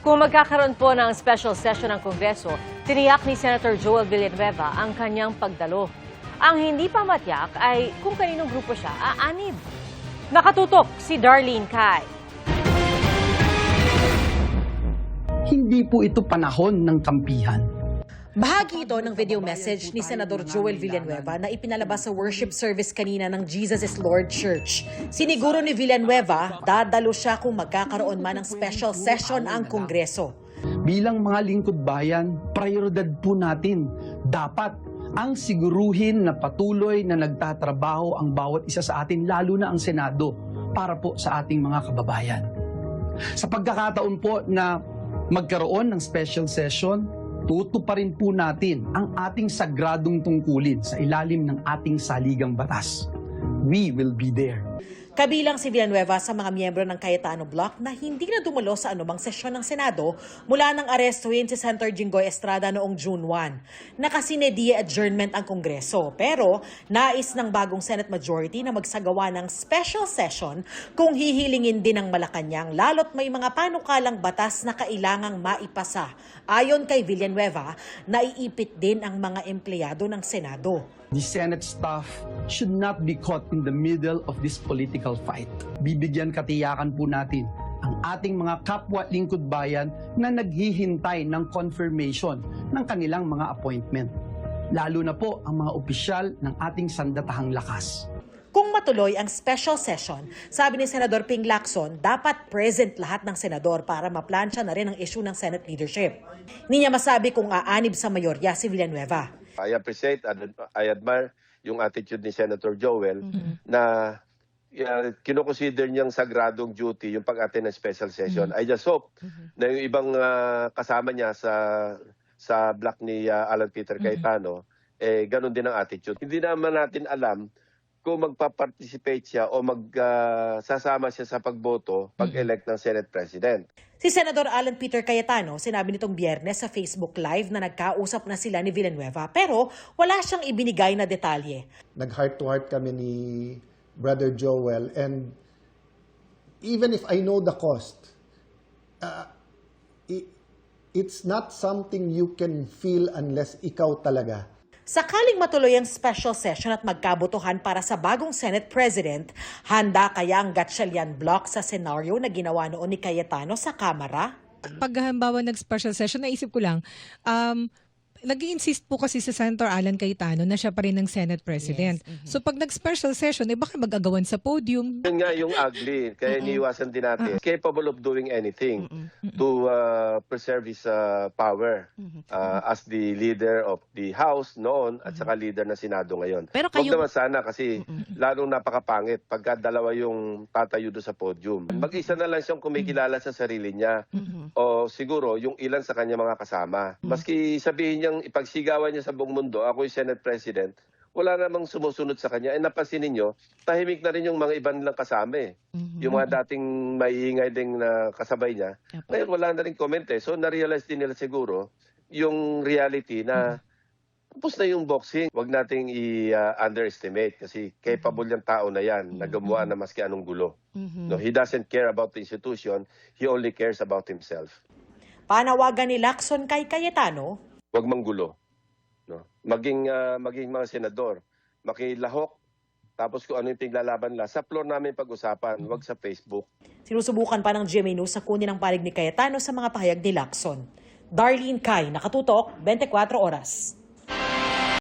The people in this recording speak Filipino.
Kung magkakaroon po ng special session ng Kongreso, tiniyak ni Senator Joel Villanueva ang kanyang pagdalo. Ang hindi pa matiyak ay kung kaninong grupo siya aanib. Nakatutok si Darlene Kai. Hindi po ito panahon ng kampihan. Bahagi ito ng video message ni Senador Joel Villanueva na ipinalabas sa worship service kanina ng Jesus is Lord Church. Siniguro ni Villanueva, dadalo siya kung magkakaroon man ng special session ang Kongreso. Bilang mga lingkod bayan, prioridad po natin. Dapat ang siguruhin na patuloy na nagtatrabaho ang bawat isa sa atin, lalo na ang Senado, para po sa ating mga kababayan. Sa pagkakataon po na magkaroon ng special session, tutuparin po natin ang ating sagradong tungkulin sa ilalim ng ating saligang batas. We will be there. Kabilang si Villanueva sa mga miyembro ng Cayetano Bloc na hindi na dumalo sa anumang sesyon ng Senado mula nang arestuhin si Senator Jinggoy Estrada noong June 1. Nakasinediye adjournment ang Kongreso, pero nais ng bagong Senate majority na magsagawa ng special session kung hihilingin din ng Malacanang, lalo't may mga panukalang batas na kailangang maipasa. Ayon kay Villanueva, naiipit din ang mga empleyado ng Senado. The Senate staff should not be caught in the middle of this political fight. Bibigyan katiyakan po natin ang ating mga kapwa lingkod bayan na naghihintay ng confirmation ng kanilang mga appointment. Lalo na po ang mga opisyal ng ating sandatahang lakas. Kung matuloy ang special session, sabi ni Senador Ping Lacson, dapat present lahat ng senador para maplansya na rin ang issue ng Senate leadership. Hindi niya masabi kung aanib sa mayorya si Villanueva. I appreciate and I admire yung attitude ni Senator Joel na kinoconsider niyang sagradong duty yung pag-attend ng special session. I just hope na yung ibang kasama niya sa block ni Alan Peter Cayetano, ganun din ang attitude. Hindi naman natin alam kung magpa-participate siya o sasama siya sa pagboto pag-elect ng Senate President. Si Senador Alan Peter Cayetano, sinabi nitong Biyernes sa Facebook Live na nagkausap na sila ni Villanueva pero wala siyang ibinigay na detalye. Nag-heart-to-heart kami ni Brother Joel, and even if I know the cost, it's not something you can feel unless ikaw talaga. Sakaling matuloy ang special session at magkabotohan para sa bagong Senate President, handa kaya ang Gatchalian Bloc sa senaryo na ginawa noon ni Cayetano sa Kamara? Pag halimbawa nag-special session, naisip ko lang, nag-i-insist po kasi si Senator Alan Cayetano na siya pa rin ng Senate President. Yes. So pag nag-special session, baka mag-agawan sa podium. Yun nga yung ugly, kaya iniiwasan din natin. Capable of doing anything to preserve his power as the leader of the House noon at saka leader ng Senado ngayon. Pero Huwag naman sana kasi lalong napakapangit pagka dalawa yung tatayo doon sa podium. Mag-isa na lang siyang kumikilala sa sarili niya o siguro yung ilan sa kanya mga kasama. Maski sabihin niya ipagsigawan niya sa buong mundo, ako yung Senate President, wala namang sumusunod sa kanya. Napansin ninyo, tahimik na rin yung mga ibang nilang kasama eh. Yung mga dating maiingay din na kasabay niya. Ngayon wala na rin comment eh. So na-realize din nila siguro yung reality na tapos na yung boxing. Huwag nating i-underestimate kasi capable yung tao na yan na gumawa na maski anong gulo. No, he doesn't care about the institution, he only cares about himself. Panawagan ni Lacson kay Cayetano, huwag manggulo. No? Maging mga senador, makilahok, tapos kung ano yung piglalaban nila, sa floor namin pag-usapan, huwag sa Facebook. Sinusubukan pa ng GMA News sa kunin ang panig ni Cayetano sa mga pahayag ni Lacson. Darlene Kai, Nakatutok, 24 Oras.